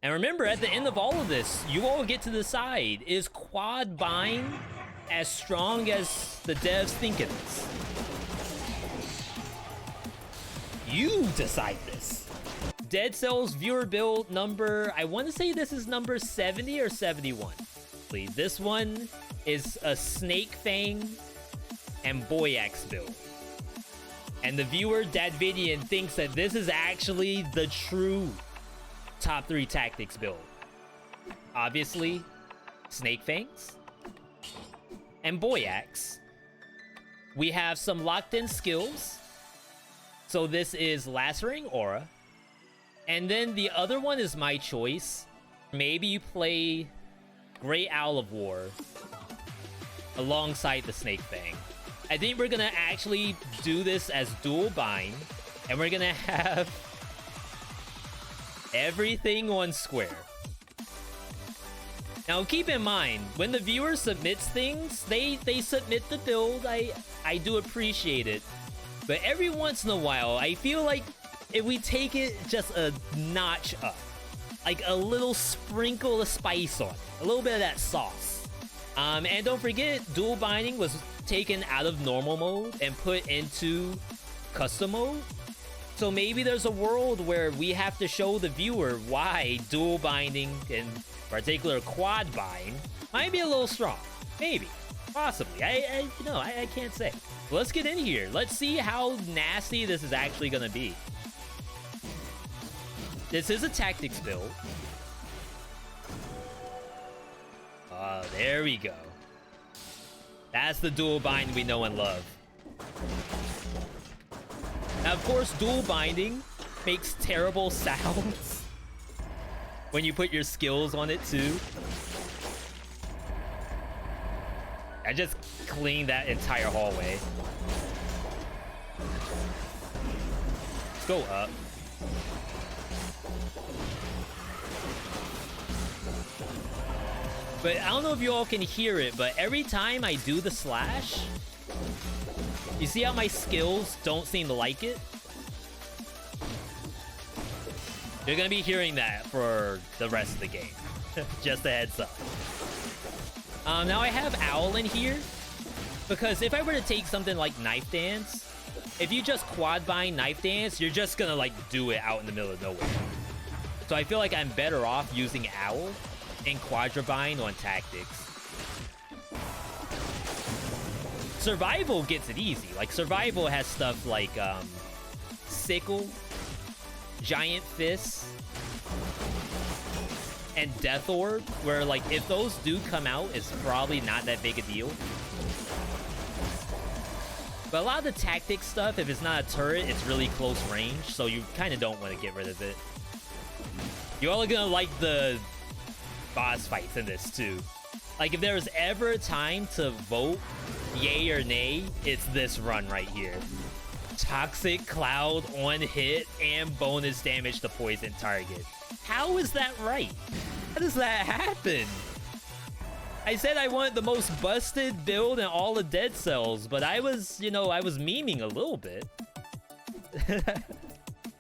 And remember, at the end of all of this, you all get to decide, is quad bind as strong as the devs think it is? You decide this. Dead Cells viewer build number, I want to say this is number 70 or 71. Please, this one is a Snake Fang and Boyax build. And the viewer, Dadvidian, thinks that this is actually the true top 3 tactics build. Obviously, Snake Fangs and Boyax. We have some locked in skills. So this is Lacerating Aura. And then the other one is my choice. Maybe you play Great Owl of War alongside the Snake Fang. I think we're gonna actually do this as dual bind, and we're gonna have everything on square. Now keep in mind, when the viewer submits things, they submit the build. I do appreciate it. But every once in a while, I feel like if we take it just a notch up, like a little sprinkle of spice on it, a little bit of that sauce. And don't forget, dual binding was taken out of normal mode and put into custom mode. So maybe there's a world where we have to show the viewer why dual binding, in particular quad bind, might be a little strong. Maybe. Possibly. I can't say. Let's get in here. Let's see how nasty this is actually gonna be. This is a tactics build. There we go. That's the dual bind we know and love. Now, of course, dual binding makes terrible sounds when you put your skills on it, too. I just cleaned that entire hallway. Let's go up. But I don't know if you all can hear it, but every time I do the slash, you see how my skills don't seem to like it? You're gonna be hearing that for the rest of the game. Just a heads up. Now I have Owl in here, because if I were to take something like Knife Dance, if you just quad bind Knife Dance, you're just gonna like do it out in the middle of nowhere. So I feel like I'm better off using Owl and Quadrabind on tactics. Survival gets it easy. Like, Survival has stuff like Sickle, Giant Fist, and Death Orb, where, like, if those do come out, it's probably not that big a deal. But a lot of the tactics stuff, if it's not a turret, it's really close range, so you kind of don't want to get rid of it. You all are gonna like the boss fights in this too. Like, if there was ever a time to vote yay or nay, it's this run right here. Toxic Cloud on hit and bonus damage to poison target. How is that right? How does that happen? I said I wanted the most busted build in all the Dead Cells, but I was, I was memeing a little bit.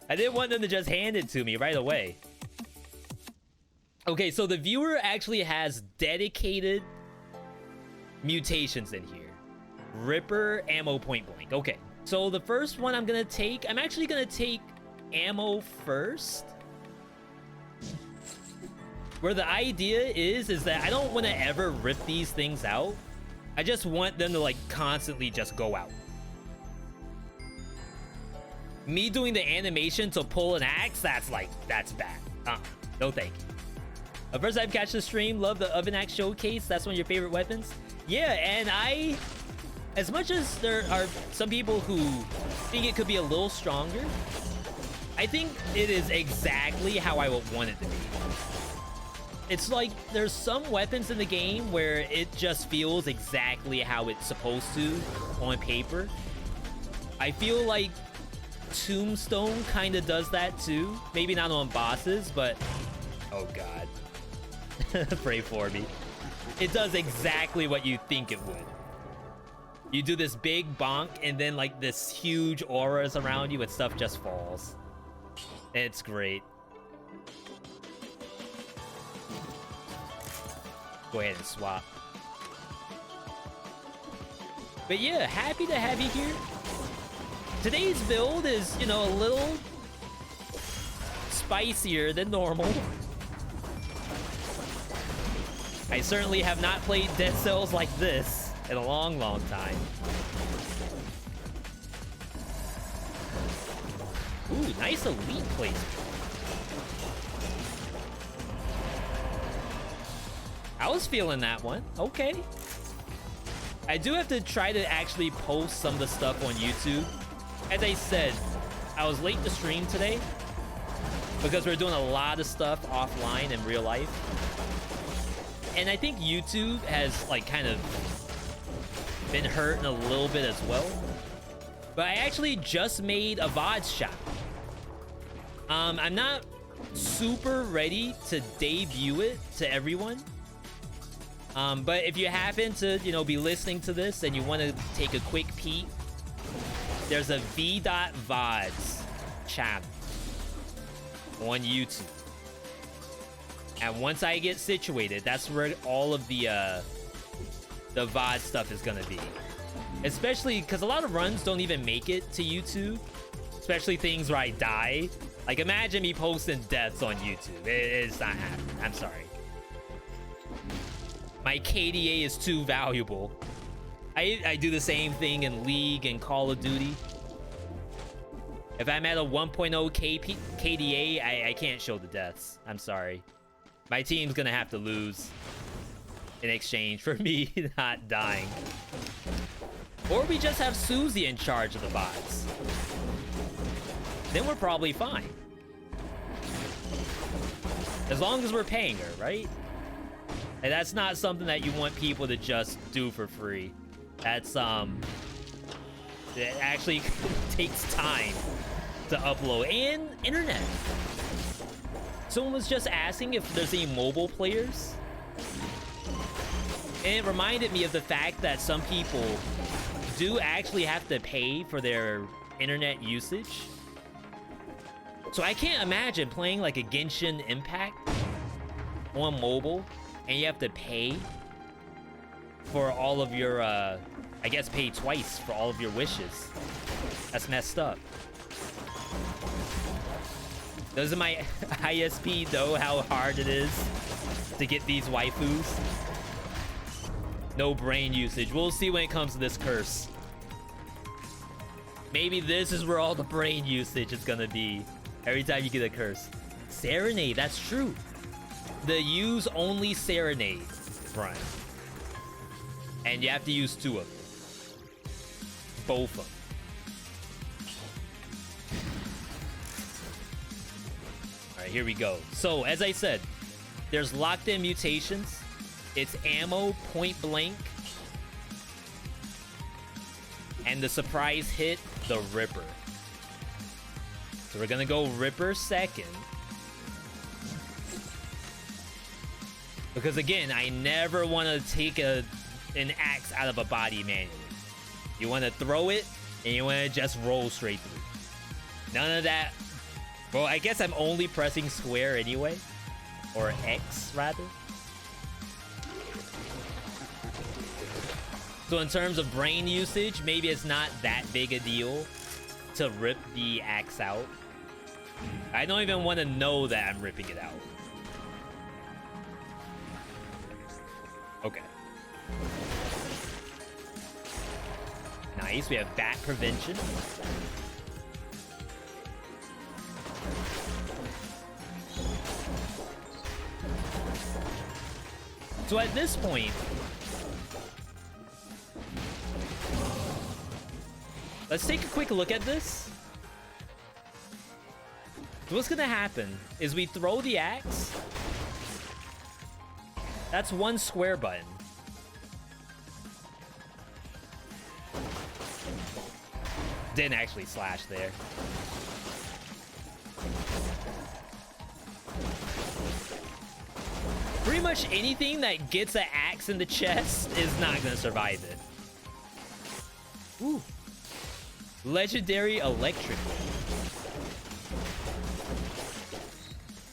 I didn't want them to just hand it to me right away. Okay, so the viewer actually has dedicated mutations in here. Ripper, ammo, point blank. Okay, so the first one I'm actually gonna take ammo first. Where the idea is that I don't want to ever rip these things out. I just want them to like constantly just go out. Me doing the animation to pull an axe, that's bad. No thank you. First time catch the stream, love the oven axe showcase. That's one of your favorite weapons. Yeah, and as much as there are some people who think it could be a little stronger, I think it is exactly how I would want it to be. It's like there's some weapons in the game where it just feels exactly how it's supposed to on paper. I feel like Tombstone kind of does that too. Maybe not on bosses, but oh god. Pray for me. It does exactly what you think it would. You do this big bonk and then like this huge aura is around you and stuff just falls. It's great. Go ahead and swap. But yeah, happy to have you here. Today's build is, you know, a little spicier than normal. I certainly have not played Dead Cells like this in a long, long time. Ooh, nice elite placement. I was feeling that one. Okay. I do have to try to actually post some of the stuff on YouTube. As I said, I was late to stream today because we're doing a lot of stuff offline in real life. And I think YouTube has like kind of been hurting a little bit as well. But I actually just made a VOD shop. I'm not super ready to debut it to everyone. But if you happen to, you know, be listening to this and you want to take a quick peek, there's a V.VODs channel on YouTube. And once I get situated, that's where all of the VOD stuff is gonna be. Especially because a lot of runs don't even make it to YouTube. Especially things where I die. Like, imagine me posting deaths on YouTube. It's not happening. I'm sorry. My KDA is too valuable. I do the same thing in League and Call of Duty. If I'm at a 1.0 KDA, I can't show the deaths. I'm sorry. My team's gonna have to lose in exchange for me not dying. Or we just have Susie in charge of the bots. Then we're probably fine. As long as we're paying her, right? And that's not something that you want people to just do for free. That's, it actually takes time to upload and internet. Someone was just asking if there's any mobile players. And it reminded me of the fact that some people do actually have to pay for their internet usage. So I can't imagine playing like a Genshin Impact on mobile and you have to pay for all of your, I guess pay twice for all of your wishes. That's messed up. Doesn't my ISP know how hard it is to get these waifus? No brain usage. We'll see when it comes to this curse. Maybe this is where all the brain usage is gonna be. Every time you get a curse. Serenade, that's true. The use only Serenade run. And you have to use 2 of them. Both of them. Alright, here we go. So, as I said, there's locked in mutations. It's ammo, point blank. And the surprise hit, the Ripper. So we're gonna go Ripper second. Because again, I never want to take an axe out of a body manually. You want to throw it, and you want to just roll straight through. None of that. Well, I guess I'm only pressing square anyway. Or X, rather. So in terms of brain usage, maybe it's not that big a deal to rip the axe out. I don't even want to know that I'm ripping it out. Okay. Nice, we have bat prevention. So at this point, let's take a quick look at this. So what's gonna happen is we throw the axe. That's 1 square button. Didn't actually slash there. Pretty much anything that gets an axe in the chest is not gonna survive it. Ooh. Legendary electric.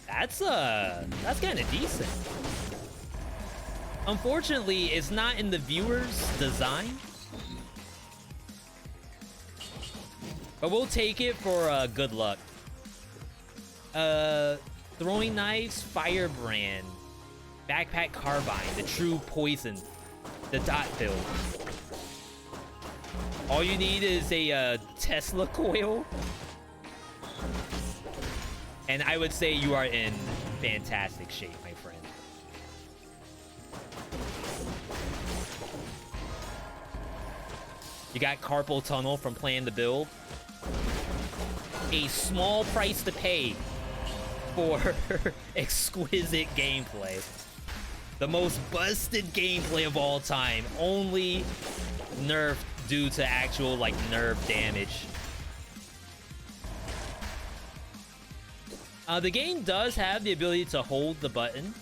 That's kind of decent. Unfortunately, it's not in the viewer's design. But we'll take it for good luck. Throwing knives, firebrand, backpack carbine, the true poison, the dot build. All you need is a Tesla coil. And I would say you are in fantastic shape, my friend. You got carpal tunnel from playing the build. A small price to pay for exquisite gameplay. The most busted gameplay of all time. Only nerfed due to actual, like, nerve damage. The game does have the ability to hold the button,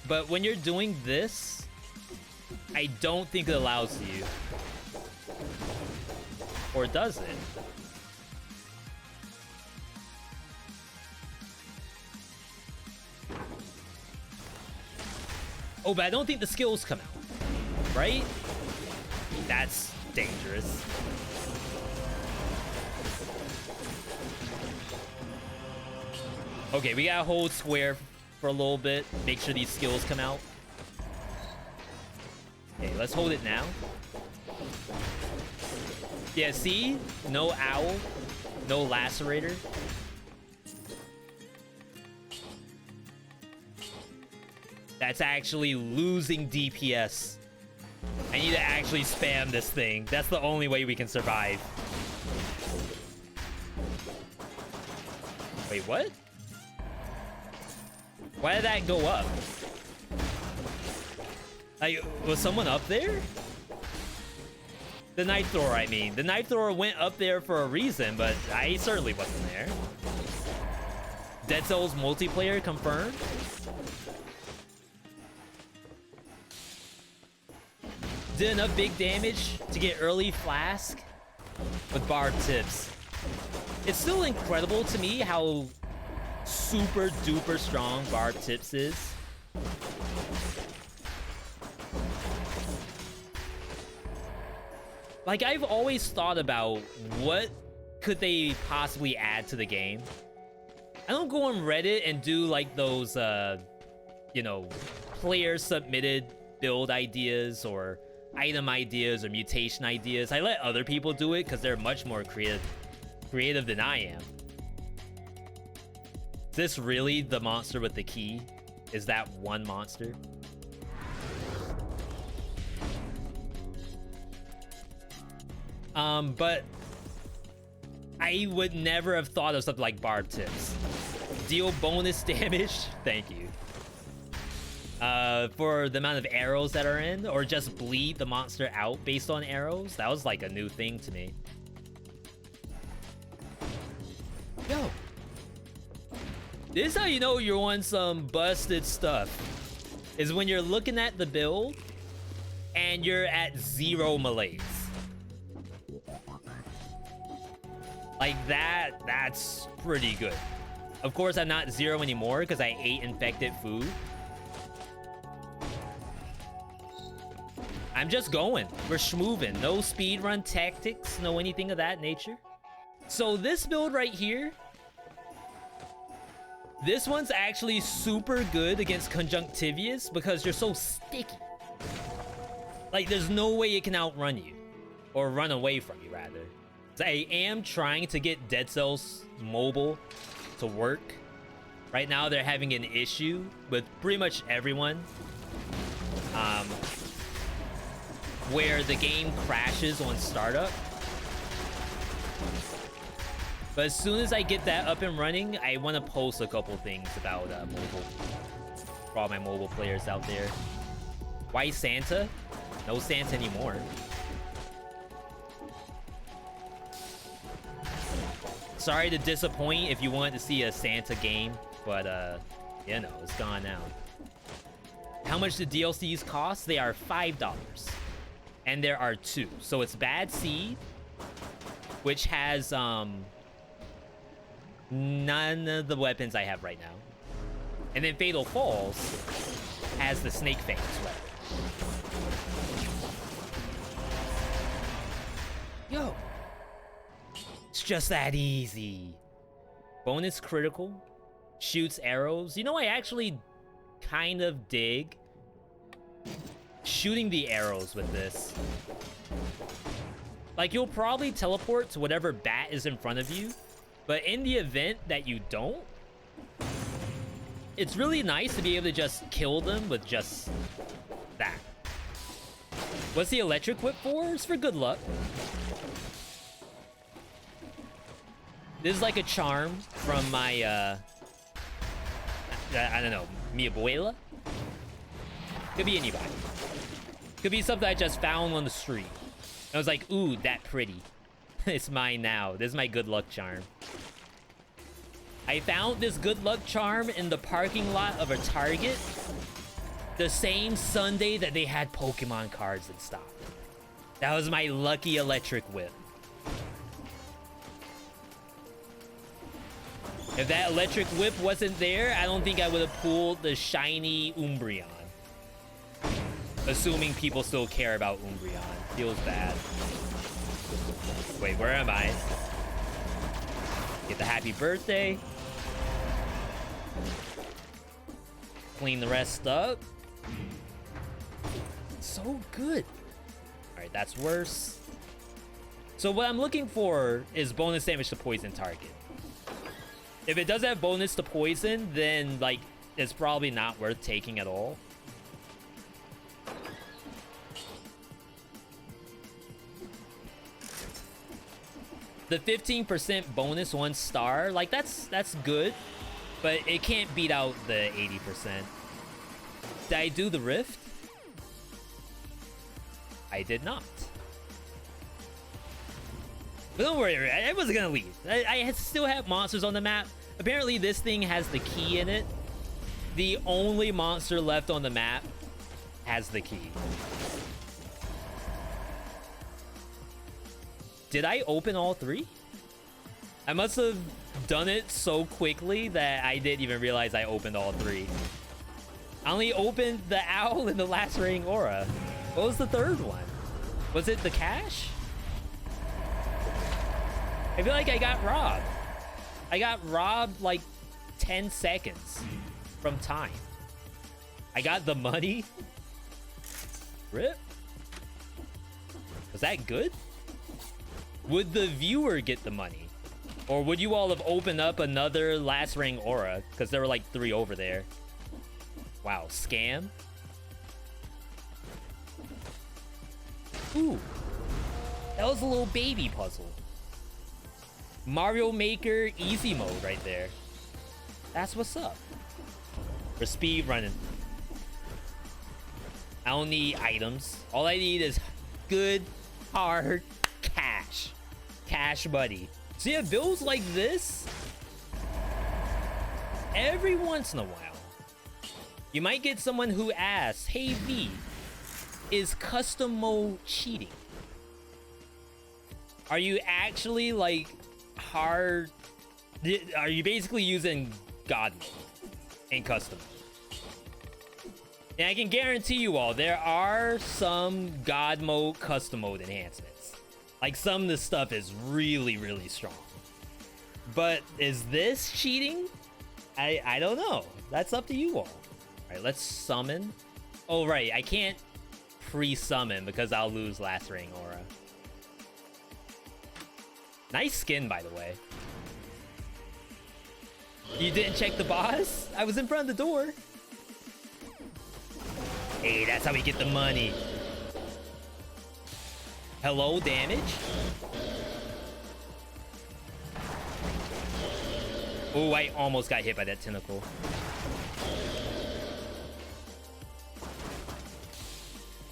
but when you're doing this, I don't think it allows you. Or does it? Oh, but I don't think the skills come out, right? That's dangerous. Okay, we gotta hold square for a little bit. Make sure these skills come out. Okay, let's hold it now. Yeah, see? No owl. No lacerator. That's actually losing DPS. I need to actually spam this thing. That's the only way we can survive. Wait, what? Why did that go up? Like, was someone up there? The knife thrower, I mean. The knife thrower went up there for a reason, but I certainly wasn't there. Dead Cells multiplayer confirmed? Did enough big damage to get early flask with barbed tips. It's still incredible to me how super duper strong barbed tips is. Like, I've always thought about what could they possibly add to the game. I don't go on Reddit and do like those, you know, player submitted build ideas or item ideas or mutation ideas. I let other people do it because they're much more creative than I am. Is this really the monster with the key? Is that one monster? But I would never have thought of something like barb tips. Deal bonus damage, thank you. For the amount of arrows that are in, or just bleed the monster out based on arrows. That was like a new thing to me. Yo. This is how you know you're on some busted stuff. Is when you're looking at the build and you're at 0 malaise. Like that's pretty good. Of course, I'm not 0 anymore because I ate infected food. I'm just going. We're schmoovin'. No speedrun tactics, no anything of that nature. So this build right here, this one's actually super good against conjunctivius because you're so sticky. Like, there's no way it can outrun you. Or run away from you, rather. So I am trying to get Dead Cells mobile to work. Right now, they're having an issue with pretty much everyone. Where the game crashes on startup. But as soon as I get that up and running, I want to post a couple things about mobile. For all my mobile players out there. Why Santa? No Santa anymore. Sorry to disappoint if you wanted to see a Santa game, but you know, it's gone now. How much do DLCs cost? They are $5. And there are 2. So it's Bad Seed, which has none of the weapons I have right now. And then Fatal Falls has the Snake Fangs weapon. Yo. It's just that easy. Bonus critical. Shoots arrows. You know, I actually kind of dig shooting the arrows with this. Like, you'll probably teleport to whatever bat is in front of you, but in the event that you don't, it's really nice to be able to just kill them with just that. What's the electric whip for? It's for good luck. This is like a charm from my, I don't know, mi abuela? Could be anybody. Could be something I just found on the street. I was like, ooh, that pretty. It's mine now. This is my good luck charm. I found this good luck charm in the parking lot of a Target the same Sunday that they had Pokemon cards in stock. That was my lucky electric whip. If that electric whip wasn't there, I don't think I would have pulled the shiny Umbreon. Assuming people still care about Umbreon. Feels bad. Wait, where am I? Get the happy birthday. Clean the rest up. So good. Alright, that's worse. So what I'm looking for is bonus damage to poison target. If it does have bonus to poison, then, like, it's probably not worth taking at all. The 15% bonus 1 star, like, that's good, but it can't beat out the 80%. Did I do the rift? I did not. But don't worry, I wasn't gonna leave. I still have monsters on the map. Apparently this thing has the key in it. The only monster left on the map has the key. Did I open all 3? I must have done it so quickly that I didn't even realize I opened all 3. I only opened the owl and the lacerating aura. What was the third one? Was it the cache? I feel like I got robbed. I got robbed like 10 seconds from time. I got the money. Rip. Was that good? Would the viewer get the money? Or would you all have opened up another lacerating aura? Because there were like 3 over there. Wow, scam. Ooh. That was a little baby puzzle. Mario Maker easy mode right there. That's what's up. We're speed running. I don't need items. All I need is good, hard cash. Cash money. So yeah, builds like this, every once in a while, you might get someone who asks, hey V, is custom mode cheating? Are you actually like hard? Are you basically using God mode in custom mode? And I can guarantee you all, there are some God mode custom mode enhancements. Like, some of this stuff is really, really strong. But is this cheating? I don't know. That's up to you all. All right, let's summon. Oh, right. I can't pre-summon because I'll lose Lacerating Aura. Nice skin, by the way. You didn't check the boss? I was in front of the door. Hey, that's how we get the money. Hello, damage. Oh, I almost got hit by that tentacle.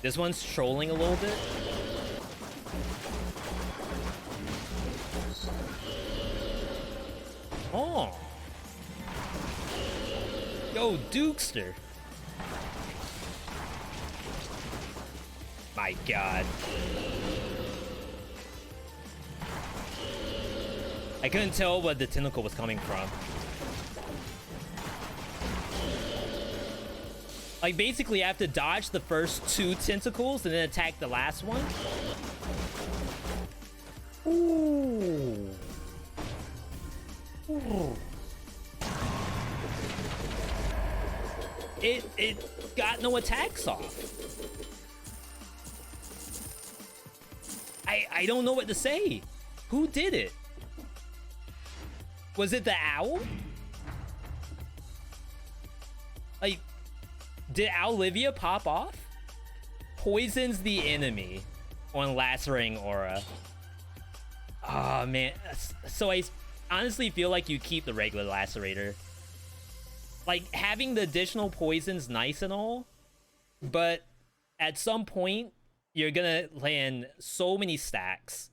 This one's trolling a little bit. Oh. Yo, Dukester. My God. I couldn't tell what the tentacle was coming from. Like, basically, I have to dodge the first 2 tentacles and then attack the last one. Ooh. Ooh. It got no attacks off. I don't know what to say. Who did it? Was it the owl? Like, did Olivia pop off? Poisons the enemy on lacerating aura. Oh man, so I honestly feel like you keep the regular lacerator. Like, having the additional poison's nice and all, but at some point you're gonna land so many stacks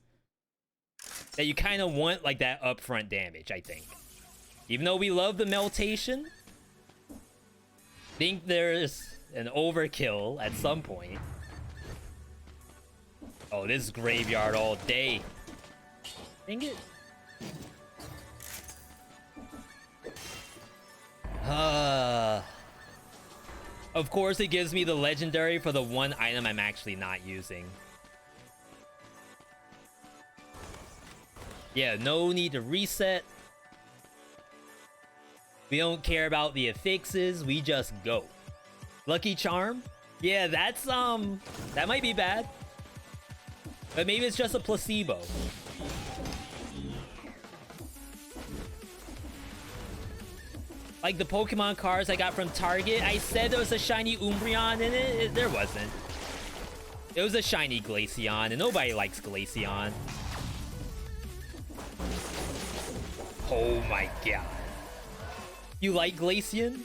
that you kind of want like that upfront damage, I think. Even though we love the Mutation, think there's an overkill at some point. Oh, this graveyard all day. Dang it. Of course, it gives me the legendary for the one item I'm actually not using. Yeah, no need to reset. We don't care about the affixes, we just go. Lucky Charm? Yeah, that's, that might be bad. But maybe it's just a placebo. Like the Pokemon cards I got from Target, I said there was a shiny Umbreon in it. There wasn't. It was a shiny Glaceon, and nobody likes Glaceon. Oh my god. You like Glaceon?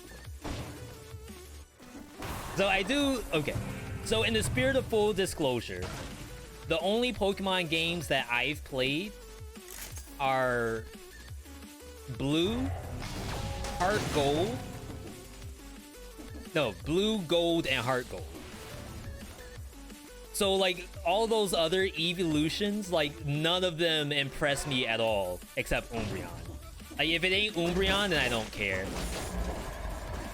So I do... Okay. So in the spirit of full disclosure, the only Pokemon games that I've played are Blue, Heart Gold. No, Blue, Gold, and Heart Gold. So, like, all those other evolutions, like, none of them impress me at all, except Umbreon. Like, if it ain't Umbreon, then I don't care.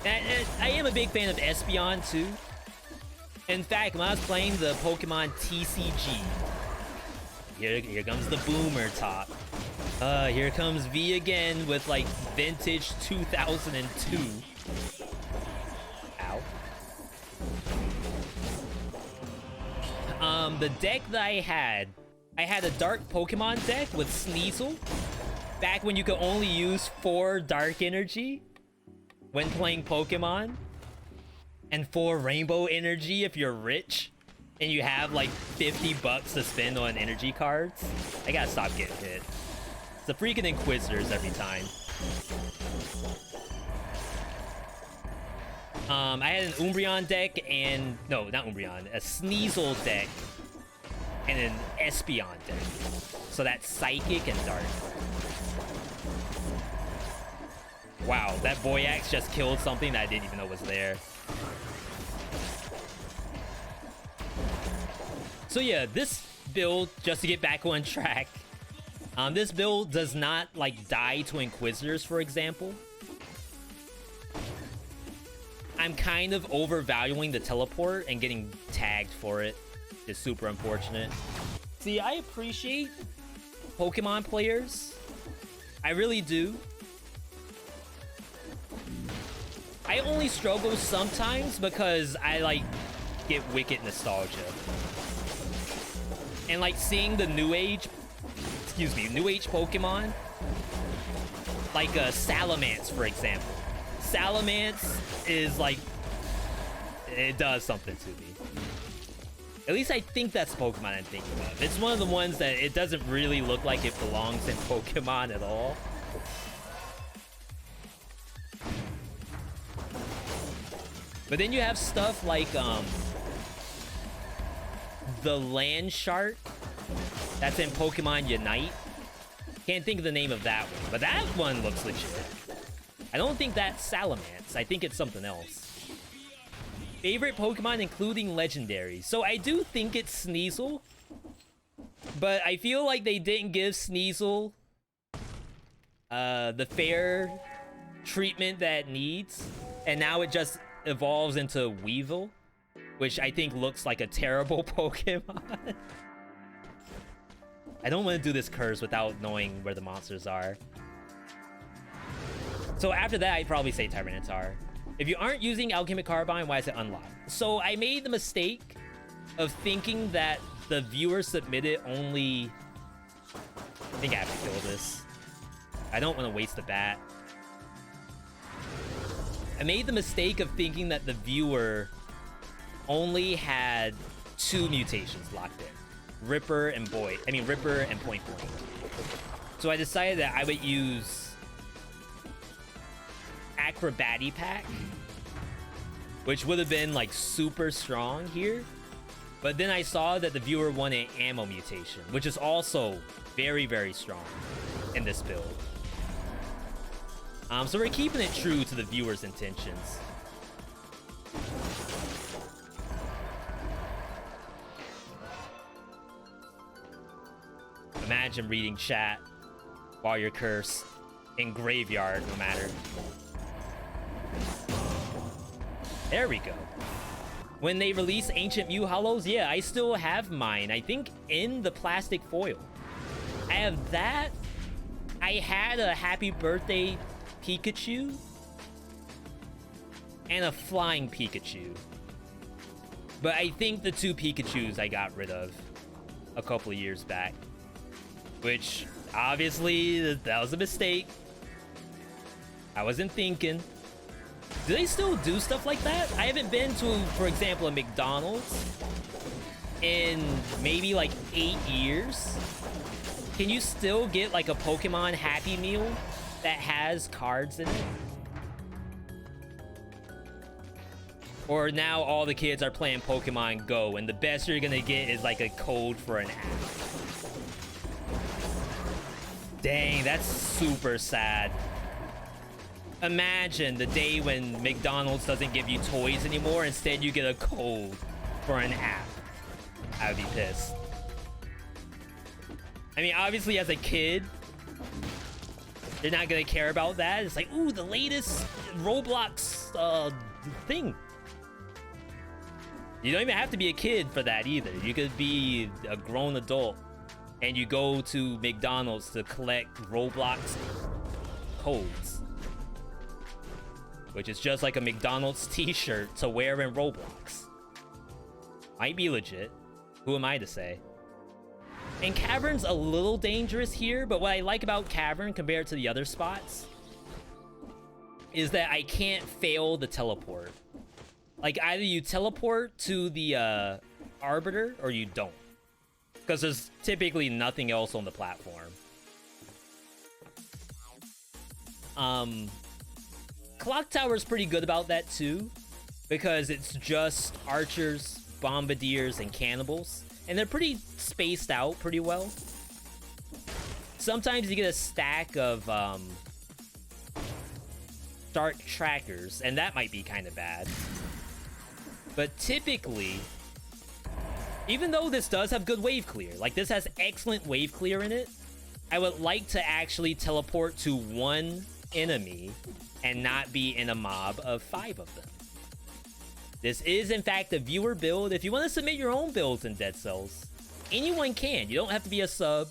And I am a big fan of Espeon, too. In fact, when I was playing the Pokemon TCG, here comes the boomer top. Here comes V again with, like, vintage 2002. Ow. The deck that I had a dark Pokemon deck with Sneasel. Back when you could only use 4 dark energy when playing Pokemon. And 4 rainbow energy if you're rich. And you have, like, 50 bucks to spend on energy cards. I gotta stop getting hit. It's the freaking Inquisitors every time. I had an Umbreon deck and... No, not Umbreon. A Sneasel deck. And an Espeon deck. So that's Psychic and Dark. Wow, that Boyax just killed something that I didn't even know was there. So yeah, this build, just to get back on track, this build does not, like, die to Inquisitors, for example. I'm kind of overvaluing the teleport, and getting tagged for it is super unfortunate. See, I appreciate Pokemon players. I really do. I only struggle sometimes because I, like, get wicked nostalgia. And, like, seeing the new age Pokemon, like Salamence, for example. Salamence is, like, it does something to me. At least I think that's the Pokemon I'm thinking of. It's one of the ones that it doesn't really look like it belongs in Pokemon at all. But then you have stuff like the Land Shark that's in Pokemon Unite. Can't think of the name of that one, but that one looks legit. I don't think that's Salamence. I think it's something else. Favorite Pokemon including legendary. So I do think it's Sneasel, but I feel like they didn't give Sneasel the fair treatment that it needs, and now it just evolves into Weevil, which I think looks like a terrible Pokemon. I don't want to do this curse without knowing where the monsters are. So after that, I'd probably say Tyranitar. If you aren't using Alchemic Carbine, why is it unlocked? So I made the mistake of thinking that the viewer submitted only... I think I have to kill this. I don't want to waste the bat. I made the mistake of thinking that the viewer only had 2 mutations locked in. Ripper and Point Point. So I decided that I would use Acrobati Pack, which would have been like super strong here. But then I saw that the viewer wanted Ammo Mutation, which is also very, very strong in this build. So we're keeping it true to the viewer's intentions. Imagine reading chat while you're cursed in Graveyard, no matter. There we go. When they release Ancient Mew Hollows, yeah, I still have mine. I think in the plastic foil. I have that. I had a Happy Birthday Pikachu and a Flying Pikachu. But I think the 2 Pikachus I got rid of a couple of years back. Which, obviously, that was a mistake. I wasn't thinking. Do they still do stuff like that? I haven't been to, for example, a McDonald's in maybe like 8 years. Can you still get like a Pokemon Happy Meal that has cards in it? Or now all the kids are playing Pokemon Go and the best you're gonna get is like a code for an app. Dang, that's super sad. Imagine the day when McDonald's doesn't give you toys anymore. Instead, you get a code for an app. I would be pissed. I mean, obviously, as a kid, you're not gonna care about that. It's like, ooh, the latest Roblox thing. You don't even have to be a kid for that either. You could be a grown adult and you go to McDonald's to collect Roblox codes, which is just like a McDonald's t-shirt to wear in Roblox. Might be legit. Who am I to say? And Cavern's a little dangerous here, but what I like about Cavern compared to the other spots is that I can't fail the teleport. Like, either you teleport to the Arbiter or you don't. Because there's typically nothing else on the platform. Clock Tower's pretty good about that too, because it's just archers, bombardiers, and cannibals, and they're pretty spaced out pretty well. Sometimes you get a stack of Dart Trackers, and that might be kind of bad. But typically, even though this does have good wave clear, like this has excellent wave clear in it, I would like to actually teleport to one enemy and not be in a mob of 5 of them. This is, in fact, a viewer build. If you want to submit your own builds in Dead Cells, anyone can. You don't have to be a sub.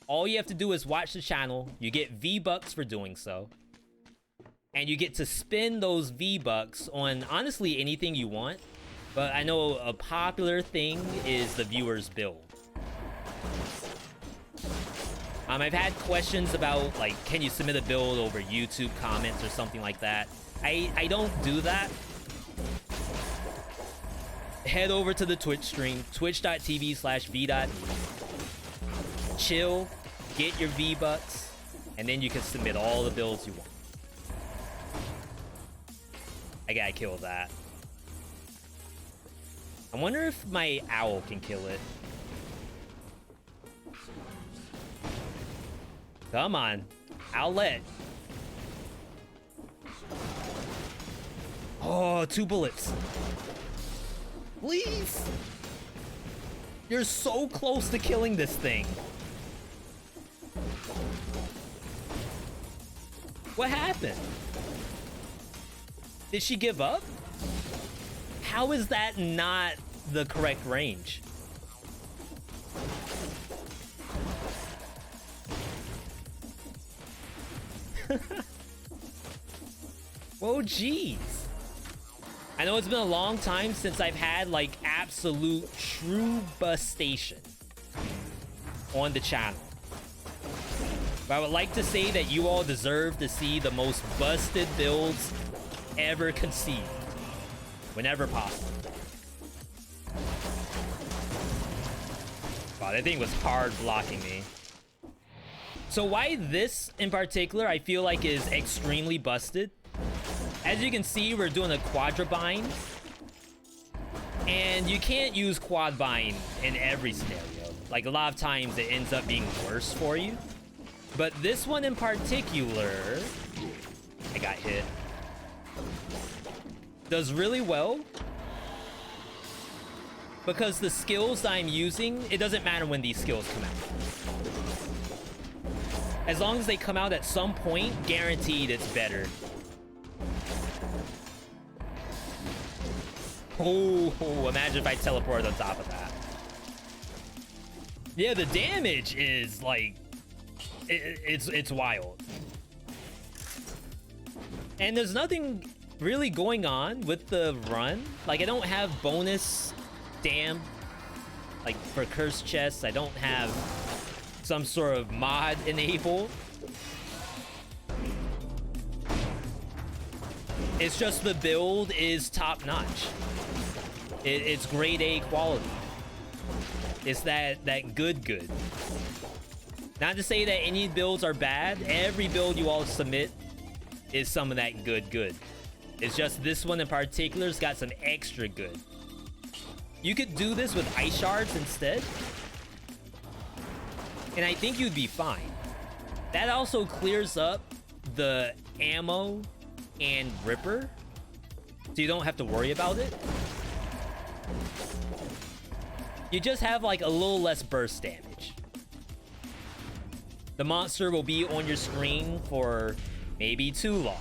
All you have to do is watch the channel. You get V-Bucks for doing so. And you get to spend those V-Bucks on, honestly, anything you want. But I know a popular thing is the viewer's build. I've had questions about, like, can you submit a build over YouTube comments or something like that? I don't do that. Head over to the Twitch stream, twitch.tv/Veedotme. Chill, get your V-Bucks, and then you can submit all the builds you want. I gotta kill that. I wonder if my owl can kill it. Come on, Owlet. Oh, 2 bullets. Please. You're so close to killing this thing. What happened? Did she give up? How is that not the correct range? Whoa, jeez. I know it's been a long time since I've had like absolute true bustation on the channel. But I would like to say that you all deserve to see the most busted builds ever conceived, whenever possible. Wow, that thing was hard blocking me. So why this in particular I feel like is extremely busted. As you can see, we're doing a quadra bind. And you can't use quad bind in every scenario. Like a lot of times it ends up being worse for you. But this one in particular, I got hit, does really well. Because the skills I'm using, it doesn't matter when these skills come out. As long as they come out at some point, guaranteed it's better. Oh, imagine if I teleport on top of that. Yeah, the damage is like, it's wild. And there's nothing really going on with the run. Like, I don't have bonus dam, like for cursed chests. I don't have some sort of mod enabled. It's just the build is top notch. It's grade A quality. It's that good. Not to say that any builds are bad. Every build you all submit is some of that good. It's just this one in particular's got some extra good. You could do this with ice shards instead, and I think you'd be fine. That also clears up the ammo and ripper, so you don't have to worry about it. You just have like a little less burst damage. The monster will be on your screen for maybe too long.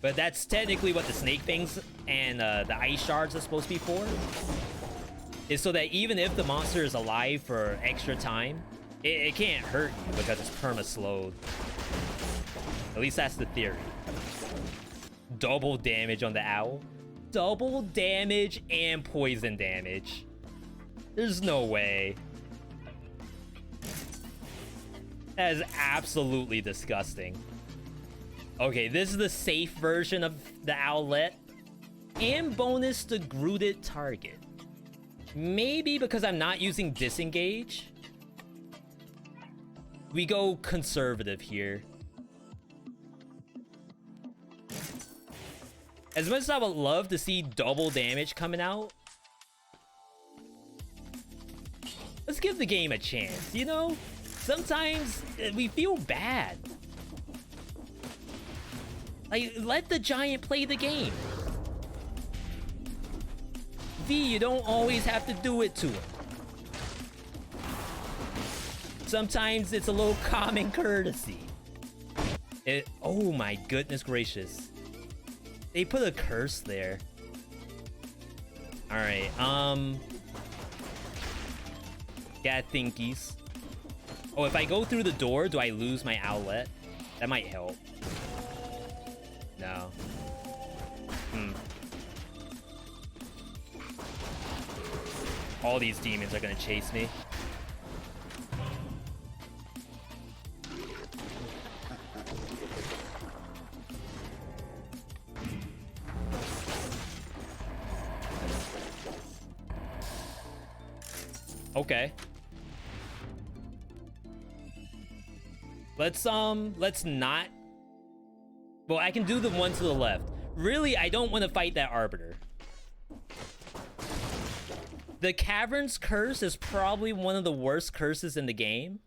But that's technically what the snake things and the ice shards are supposed to be for. Is so that even if the monster is alive for extra time, it can't hurt you because it's perma-slowed. At least that's the theory. Double damage on the owl. Double damage and poison damage. There's no way. That is absolutely disgusting. Okay, this is the safe version of the owlet. And bonus to Grooted target. Maybe because I'm not using disengage. We go conservative here. As much as I would love to see double damage coming out, let's give the game a chance, you know? Sometimes we feel bad. Like, let the giant play the game. V, you don't always have to do it to him. Sometimes it's a little common courtesy. Oh my goodness gracious. They put a curse there. Alright, got thinkies. Oh, if I go through the door, do I lose my owlet? That might help. No. All these demons are gonna chase me. Okay. Let's not. Well, I can do the one to the left. Really, I don't want to fight that Arbiter. The Cavern's curse is probably one of the worst curses in the game.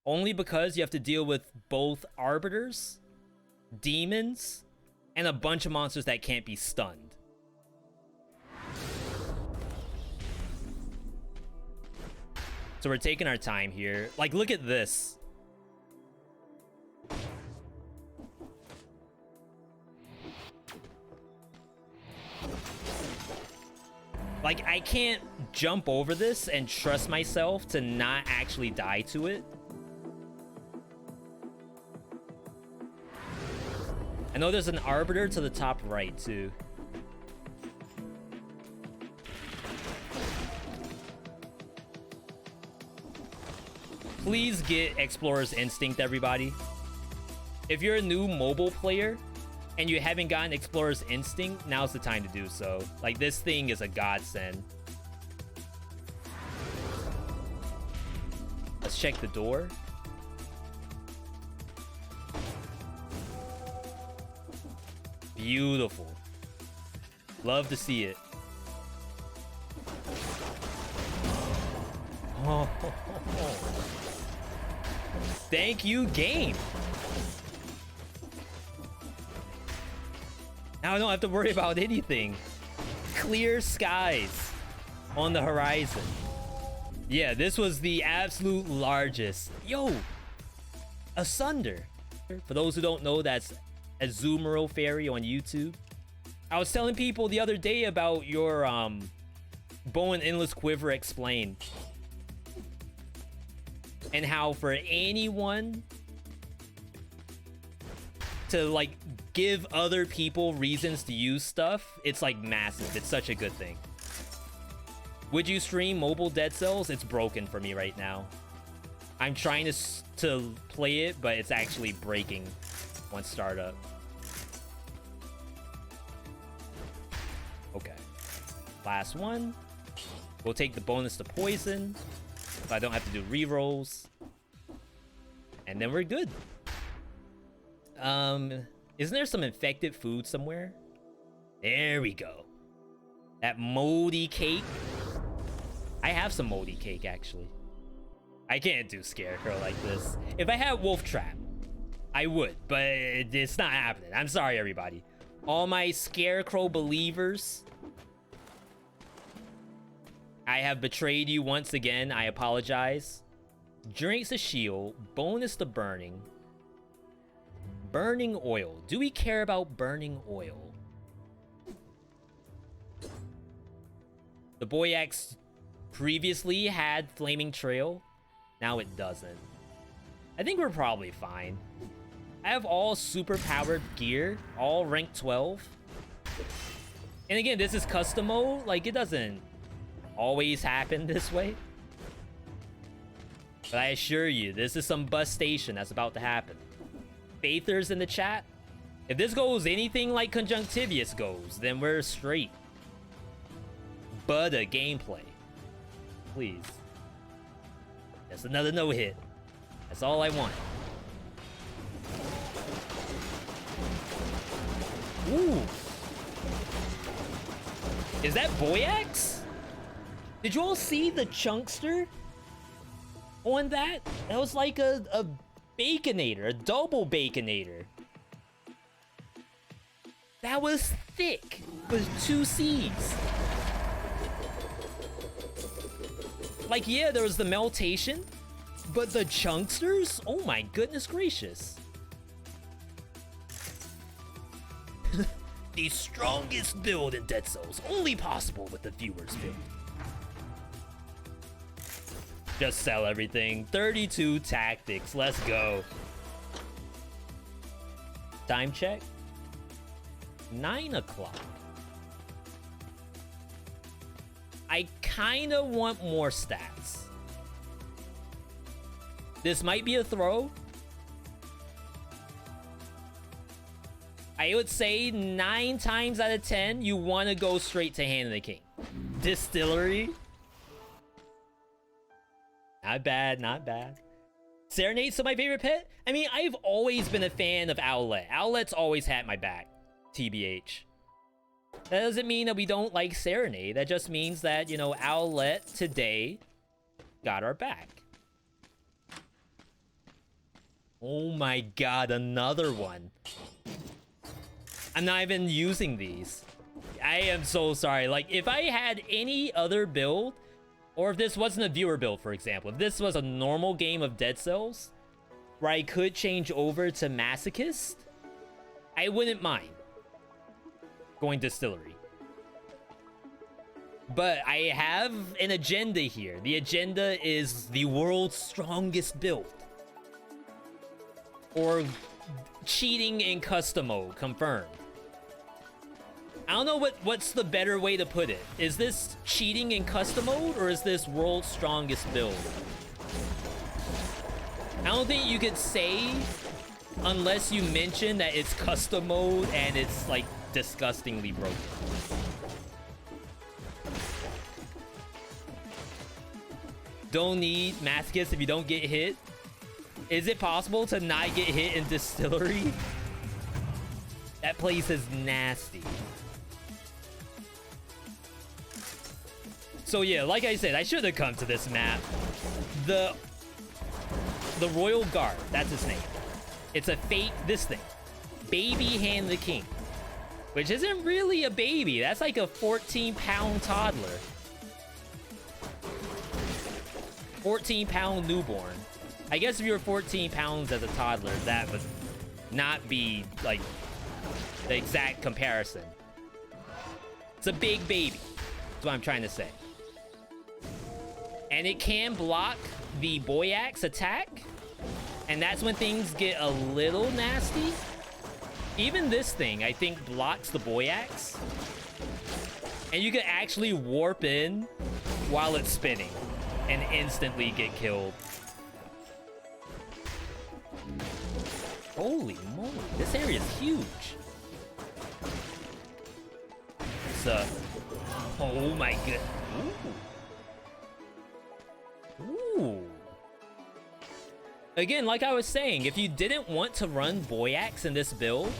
Only because you have to deal with both Arbiters, demons, and a bunch of monsters that can't be stunned. So we're taking our time here. Like, look at this. Like, I can't jump over this and trust myself to not actually die to it. I know there's an arbiter to the top right, too. Please get Explorer's Instinct, everybody. If you're a new mobile player and you haven't gotten Explorer's Instinct, now's the time to do so. Like, this thing is a godsend. Let's check the door. Beautiful. Love to see it. Oh. Thank you, game. Now I don't have to worry about anything. Clear skies on the horizon. Yeah, this was the absolute largest. Yo, Asunder. For those who don't know, that's Azumarill Fairy on YouTube. I was telling people the other day about your Bow and Endless Quiver Explained. And how for anyone to like give other people reasons to use stuff, it's like massive. It's such a good thing. Would you stream mobile Dead Cells? It's broken for me right now. I'm trying to play it, but it's actually breaking once startup. Okay. Last one. We'll take the bonus to poison, so I don't have to do rerolls. And then we're good. Isn't there some infected food somewhere? There we go. That moldy cake. I have some moldy cake, actually. I can't do Scarecrow like this. If I had Wolf Trap, I would, but it's not happening. I'm sorry, everybody. All my Scarecrow believers, I have betrayed you once again. I apologize. Drinks a shield. Bonus to burning. Burning oil. Do we care about burning oil? The Boy Axe previously had Flaming Trail. Now it doesn't. I think we're probably fine. I have all super powered gear. All rank 12. And again, this is custom mode. Like, it doesn't always happen this way. But I assure you, this is some bus station that's about to happen. Faithers in the chat. If this goes anything like Conjunctivious goes, then we're straight. But a gameplay. Please. That's another no-hit. That's all I want. Ooh. Is that Boy Axe? Did you all see the chunkster on that? That was like a Baconator, a double Baconator. That was thick with 2 C's. Like, yeah, there was the Mutation, but the chunksters? Oh my goodness gracious. The strongest build in Dead Cells, only possible with the viewer's build. Just sell everything. 32 tactics. Let's go. Time check. 9 o'clock. I kind of want more stats. This might be a throw. I would say 9 times out of 10, you want to go straight to Hand of the King. Distillery. Not bad, not bad. Serenade's still my favorite pet? I mean, I've always been a fan of Owlet. Owlet's always had my back. TBH. That doesn't mean that we don't like Serenade. That just means that, you know, Owlet today got our back. Oh my god, another one. I'm not even using these. I am so sorry. Like, if I had any other build, or if this wasn't a viewer build, for example, if this was a normal game of Dead Cells, where I could change over to Masochist, I wouldn't mind going Distillery. But I have an agenda here. The agenda is the world's strongest build. Or cheating in custom mode, confirmed. I don't know what's the better way to put it. Is this cheating in custom mode, or is this world's strongest build? I don't think you could say unless you mention that it's custom mode and it's like disgustingly broken. Don't need masochist if you don't get hit. Is it possible to not get hit in Distillery? That place is nasty. So yeah, like I said, I should have come to this map. The Royal Guard, that's his name. It's a fake, this thing. Baby Hand the King. Which isn't really a baby. That's like a 14-pound toddler. 14-pound newborn. I guess if you were 14 pounds as a toddler, that would not be like the exact comparison. It's a big baby. That's what I'm trying to say. And it can block the Boyax attack. And that's when things get a little nasty. Even this thing, I think, blocks the Boyax. And you can actually warp in while it's spinning and instantly get killed. Holy moly, this area is huge. So, oh my god. Ooh. Ooh. Again, like I was saying, if you didn't want to run Boyax in this build,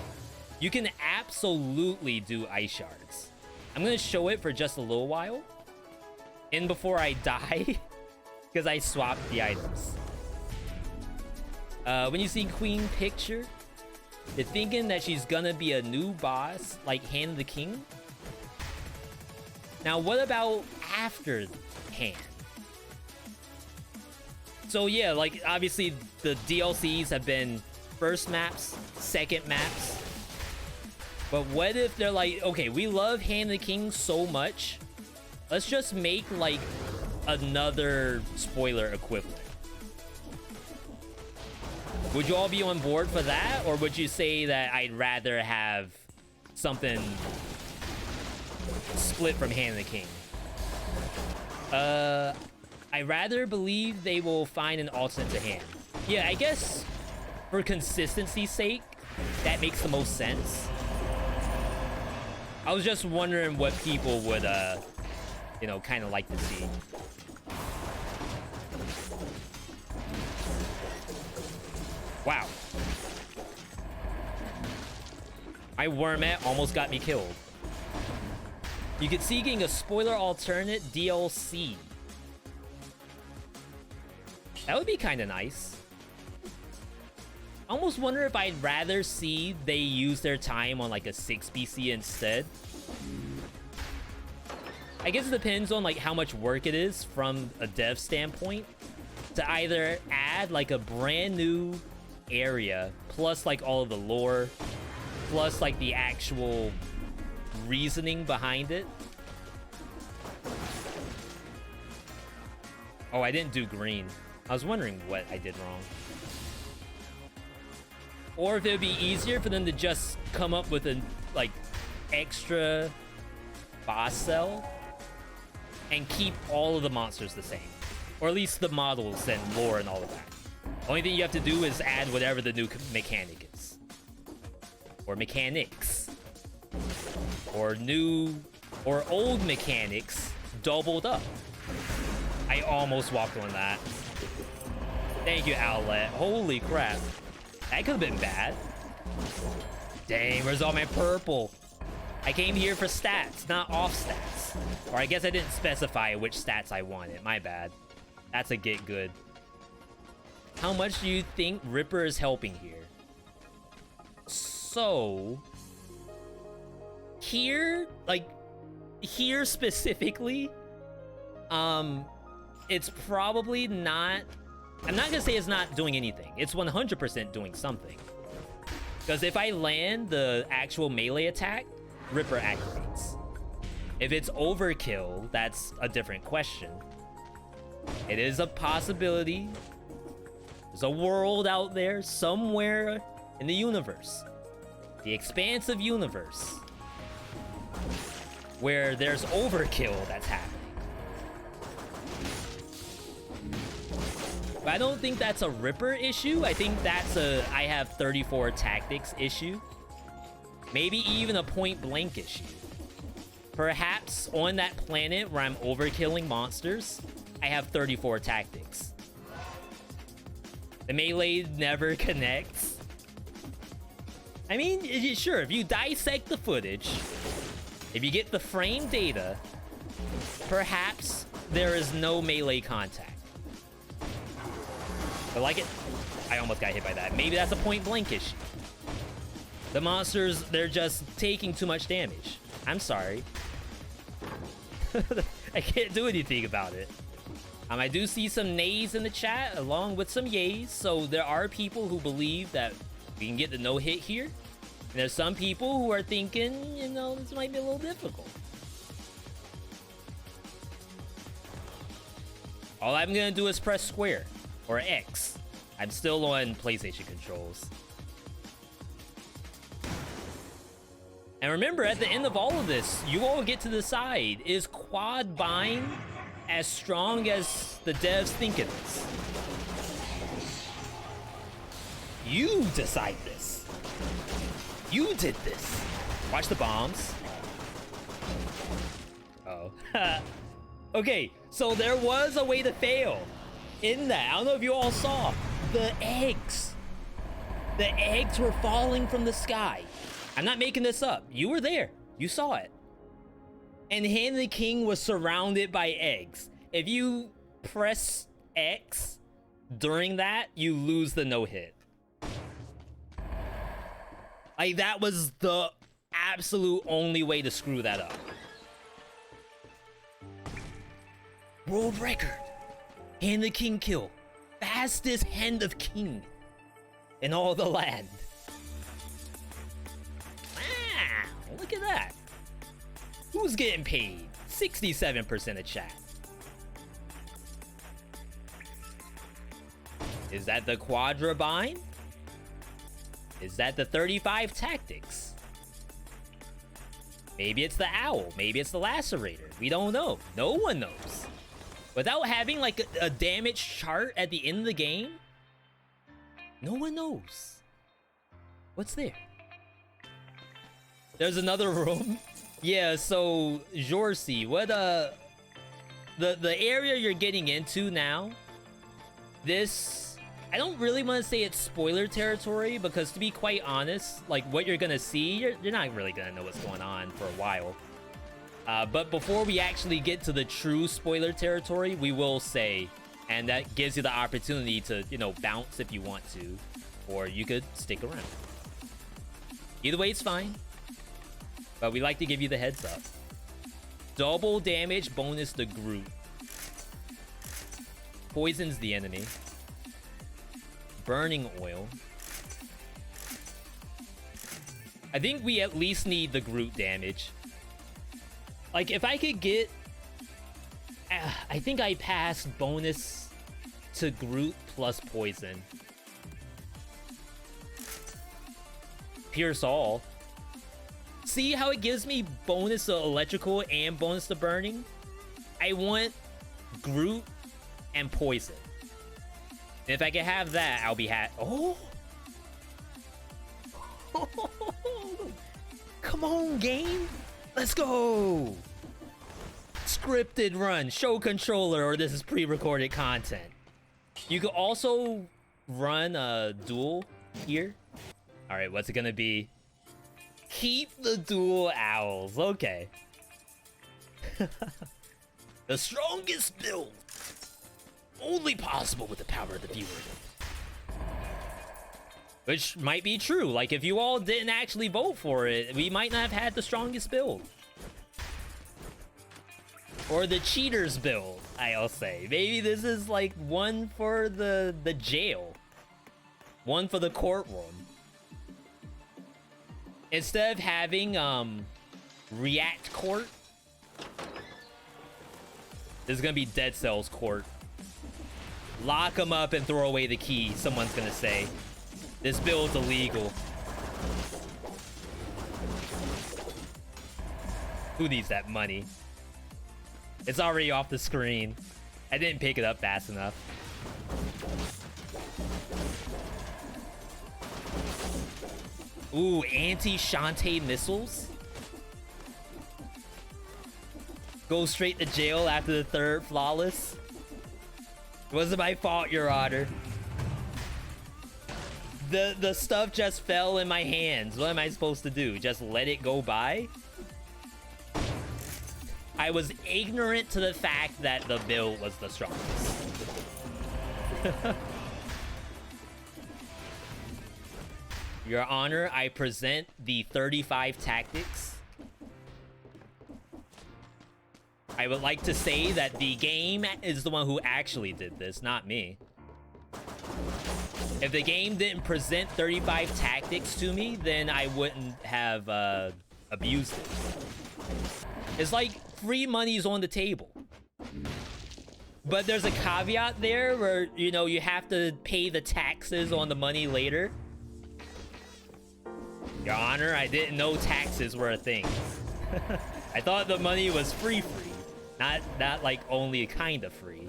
you can absolutely do Ice Shards. I'm gonna show it for just a little while. And before I die, because I swapped the items. When you see Queen Picture, you're thinking that she's gonna be a new boss like Hand the King. Now, what about after Hand? So yeah, like obviously the DLCs have been first maps, second maps. But what if they're like, okay, we love Hand the King so much, let's just make like another spoiler equivalent. Would you all be on board for that? Or would you say that I'd rather have something split from Hand the King? I rather believe they will find an alternate to Hand. Yeah, I guess for consistency's sake, that makes the most sense. I was just wondering what people would, you know, kind of like to see. Wow. My Wormet almost got me killed. You could see getting a spoiler alternate DLC. That would be kind of nice. I almost wonder if I'd rather see they use their time on like a 6 BC instead. I guess it depends on like how much work it is from a dev standpoint to either add like a brand new area plus like all of the lore plus like the actual reasoning behind it. Oh, I didn't do green. I was wondering what I did wrong. Or if it would be easier for them to just come up with a like extra boss cell and keep all of the monsters the same, or at least the models and lore and all of that. Only thing you have to do is add whatever the new mechanic is, or mechanics, or new or old mechanics doubled up. I almost walked on that. Thank you, Outlet. Holy crap. That could have been bad. Dang, where's all my purple? I came here for stats, not off stats. Or I guess I didn't specify which stats I wanted. My bad. That's a get good. How much do you think Ripper is helping here? So... here, like... here specifically... it's probably not... I'm not gonna say it's not doing anything. It's 100% doing something. Because if I land the actual melee attack, Ripper activates. If it's overkill, that's a different question. It is a possibility. There's a world out there somewhere in the universe, the expansive universe, where there's overkill that's happening. But I don't think that's a Ripper issue. I think that's a I have 34 tactics issue. Maybe even a point blank issue. Perhaps on that planet where I'm overkilling monsters, I have 34 tactics. The melee never connects. I mean, sure, if you dissect the footage, if you get the frame data, perhaps there is no melee contact. But like it, I almost got hit by that. Maybe that's a point blank issue. The monsters, they're just taking too much damage. I'm sorry. I can't do anything about it. I do see some nays in the chat along with some yays. So there are people who believe that we can get the no hit here. And there's some people who are thinking, you know, this might be a little difficult. All I'm gonna do is press square or X. I'm still on PlayStation controls. And remember, at the end of all of this, you all get to decide, is quad bind as strong as the devs think it is? You decide this. You did this. Watch the bombs. Uh oh. Okay, so there was a way to fail in that. I don't know if you all saw. The eggs. The eggs were falling from the sky. I'm not making this up. You were there. You saw it. And Hand of the King was surrounded by eggs. If you press X during that, you lose the no-hit. Like, that was the absolute only way to screw that up. World record. Hand of the King kill. Fastest Hand of King in all the land. Wow, look at that. Who's getting paid? 67% of chat. Is that the Quadra Bind? Is that the 35 tactics? Maybe it's the Owl. Maybe it's the Lacerator. We don't know. No one knows. Without having like a damage chart at the end of the game, no one knows. What's there? There's another room. Yeah, so Jorsi, what the area you're getting into now, this, I don't really want to say it's spoiler territory, because to be quite honest, like what you're gonna see, you're not really gonna know what's going on for a while. But before we actually get to the true spoiler territory, we will say, and that gives you the opportunity to, you know, bounce if you want to, or you could stick around. Either way, it's fine. But we like to give you the heads up. Double damage bonus to Groot. Poisons the enemy. Burning oil. I think we at least need the Groot damage. Like, if I could get... I think I passed bonus to Groot plus poison. Pierce all. See how it gives me bonus to electrical and bonus to burning? I want Groot and poison. And if I can have that, I'll be happy. Oh! Come on, game! Let's go! Scripted run, show controller, or this is pre-recorded content. You could also run a duel here. Alright, what's it gonna be? Keep the dual owls. Okay. The strongest build. Only possible with the power of the viewer. Which might be true. Like, if you all didn't actually vote for it, we might not have had the strongest build. Or the cheaters build, I'll say. Maybe this is like one for the jail. One for the courtroom. Instead of having react court This is gonna be Dead Cells Court. Lock him up and throw away the key, someone's gonna say. This build's illegal. Who needs that money? It's already off the screen. I didn't pick it up fast enough. Ooh, anti-Shantae missiles? Go straight to jail after the third flawless? It wasn't my fault, Your Honor. The stuff just fell in my hands. What am I supposed to do? Just let it go by? I was ignorant to the fact that the build was the strongest. Your Honor, I present the 35 tactics. I would like to say that the game is the one who actually did this, not me. If the game didn't present 35 tactics to me, then I wouldn't have abused it. It's like free money's on the table. But there's a caveat there where, you know, you have to pay the taxes on the money later. Your Honor, I didn't know taxes were a thing. I thought the money was free. Not like only kind of free.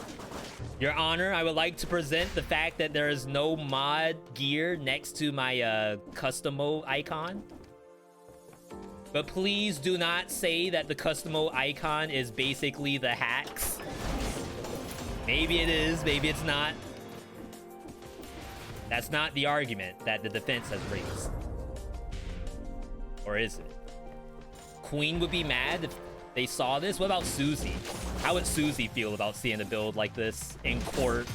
Your Honor, I would like to present the fact that there is no mod gear next to my custom mode icon. But please do not say that the custom mode icon is basically the hacks. Maybe it is, maybe it's not. That's not the argument that the defense has raised. Or is it? Queen would be mad if they saw this? What about Susie? How would Susie feel about seeing a build like this in court?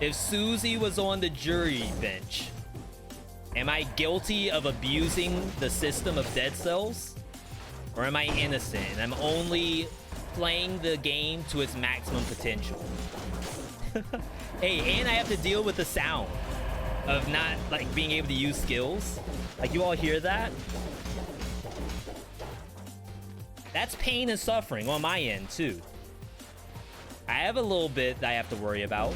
If Susie was on the jury bench, am I guilty of abusing the system of Dead Cells? Or am I innocent? I'm only playing the game to its maximum potential. Hey, and I have to deal with the sound of not like being able to use skills. Like, you all hear that? That's pain and suffering on my end too. I have a little bit that I have to worry about.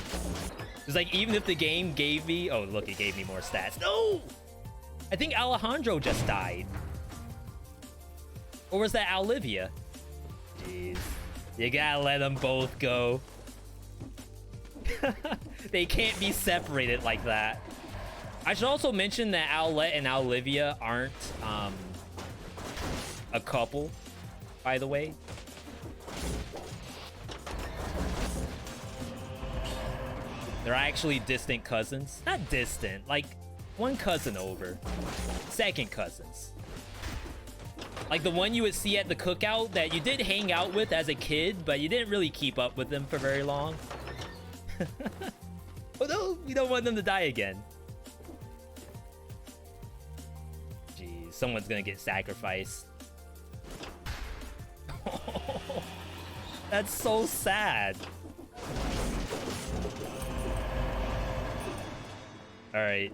It's like, even if the game gave me... Oh, look, it gave me more stats. No! I think Alejandro just died. Or was that Olivia? Jeez. You gotta let them both go. They can't be separated like that. I should also mention that Owlette and Olivia aren't a couple, by the way. They're actually distant cousins. Not distant, like one cousin over. Second cousins. Like the one you would see at the cookout that you did hang out with as a kid, but you didn't really keep up with them for very long. Oh no, we don't want them to die again. Jeez, someone's gonna get sacrificed. That's so sad. Alright.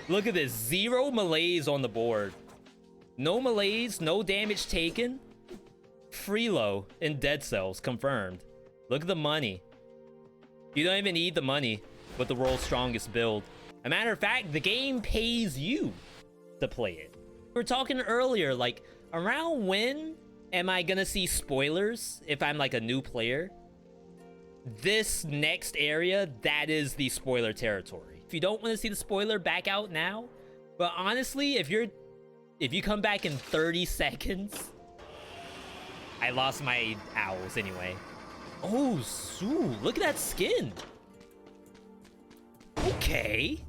Look at this. 0 malaise on the board. No malaise, no damage taken. Freelo in Dead Cells, confirmed. Look at the money. You don't even need the money with the world's strongest build. A matter of fact, the game pays you to play it. We were talking earlier, like, around when am I gonna see spoilers if I'm like a new player? This next area, that is the spoiler territory. If you don't want to see the spoiler, back out now. But honestly, if you come back in 30 seconds... I lost my owls anyway. Oh, Sue, look at that skin. Okay.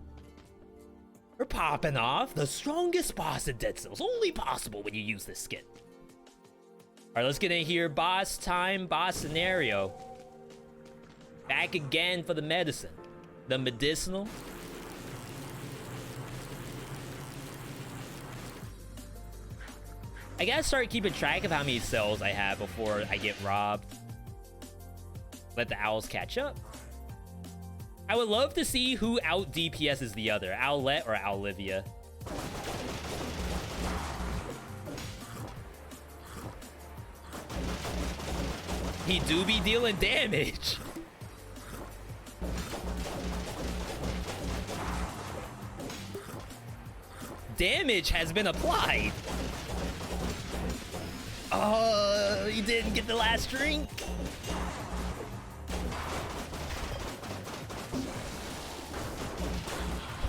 We're popping off. The strongest boss in Dead Cells. Only possible when you use this skin. Alright, let's get in here. Boss time, boss scenario. Back again for the medicine. The medicinal. I gotta start keeping track of how many cells I have before I get robbed. Let the owls catch up. I would love to see who out DPS's the other, Owlette or Olivia. He do be dealing damage. Damage has been applied. Oh, he didn't get the last drink.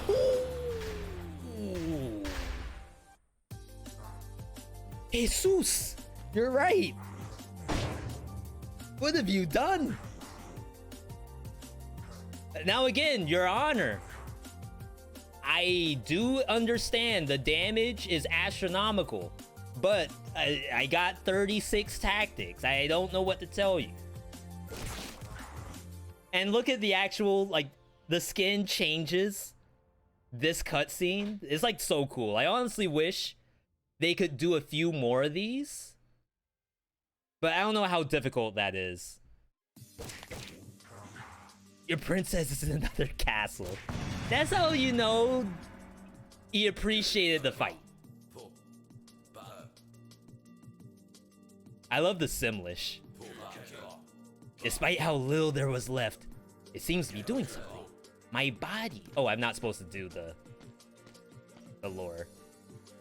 Ooh. Jesus, you're right. What have you done? Now again, Your Honor, I do understand the damage is astronomical, but I got 36 tactics. I don't know what to tell you. And look at the actual, like, the skin changes. This cutscene is like so cool. I honestly wish they could do a few more of these, but I don't know how difficult that is. Your princess is in another castle. That's how you know he appreciated the fight. I love the Simlish. Despite how little there was left, it seems to be doing something. My body. Oh, I'm not supposed to do the lore.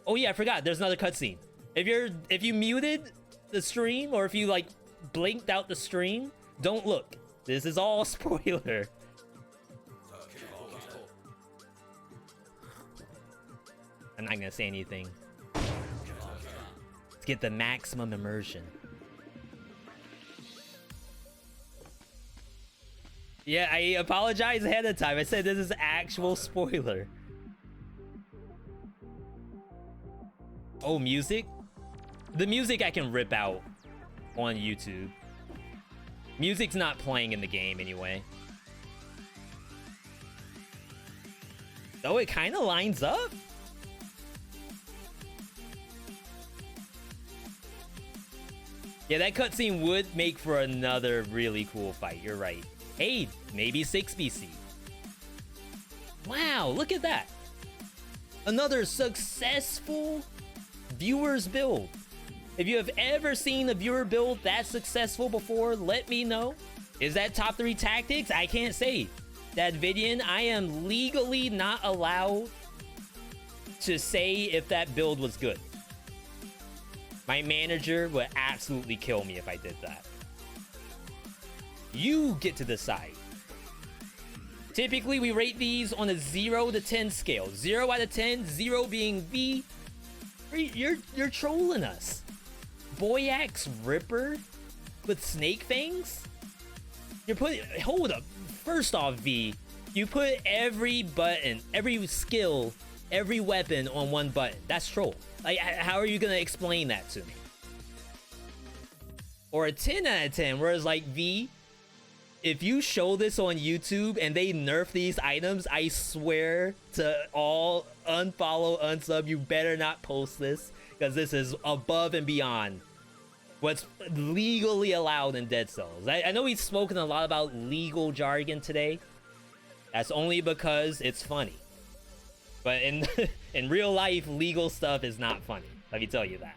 Oh yeah, I forgot. There's another cutscene. If you muted the stream, or if you like blinked out the stream, don't look. This is all spoiler. I'm not gonna say anything. Let's get the maximum immersion. Yeah, I apologize ahead of time. I said this is actual spoiler. Oh, music? The music I can rip out on YouTube. Music's not playing in the game anyway. Though it kind of lines up. Yeah, that cutscene would make for another really cool fight. You're right. Hey, maybe 6 BC. Wow, look at that. Another successful viewer's build. If you have ever seen a viewer build that successful before, let me know. Is that top 3 tactics? I can't say. Davidian, I am legally not allowed to say if that build was good. My manager would absolutely kill me if I did that. You get to decide. Typically, we rate these on a 0 to 10 scale. 0 out of 10, 0 being V. You're trolling us. Boyax Ripper with snake fangs? You're putting... Hold up. First off, V, you put every button, every skill, every weapon on one button. That's troll. Like, how are you gonna explain that to me? Or a 10 out of 10, whereas like V, if you show this on YouTube and they nerf these items, I swear to all unfollow, unsub, you better not post this, because this is above and beyond what's legally allowed in Dead Cells. I know we've spoken a lot about legal jargon today. That's only because it's funny. But in real life, legal stuff is not funny. Let me tell you that.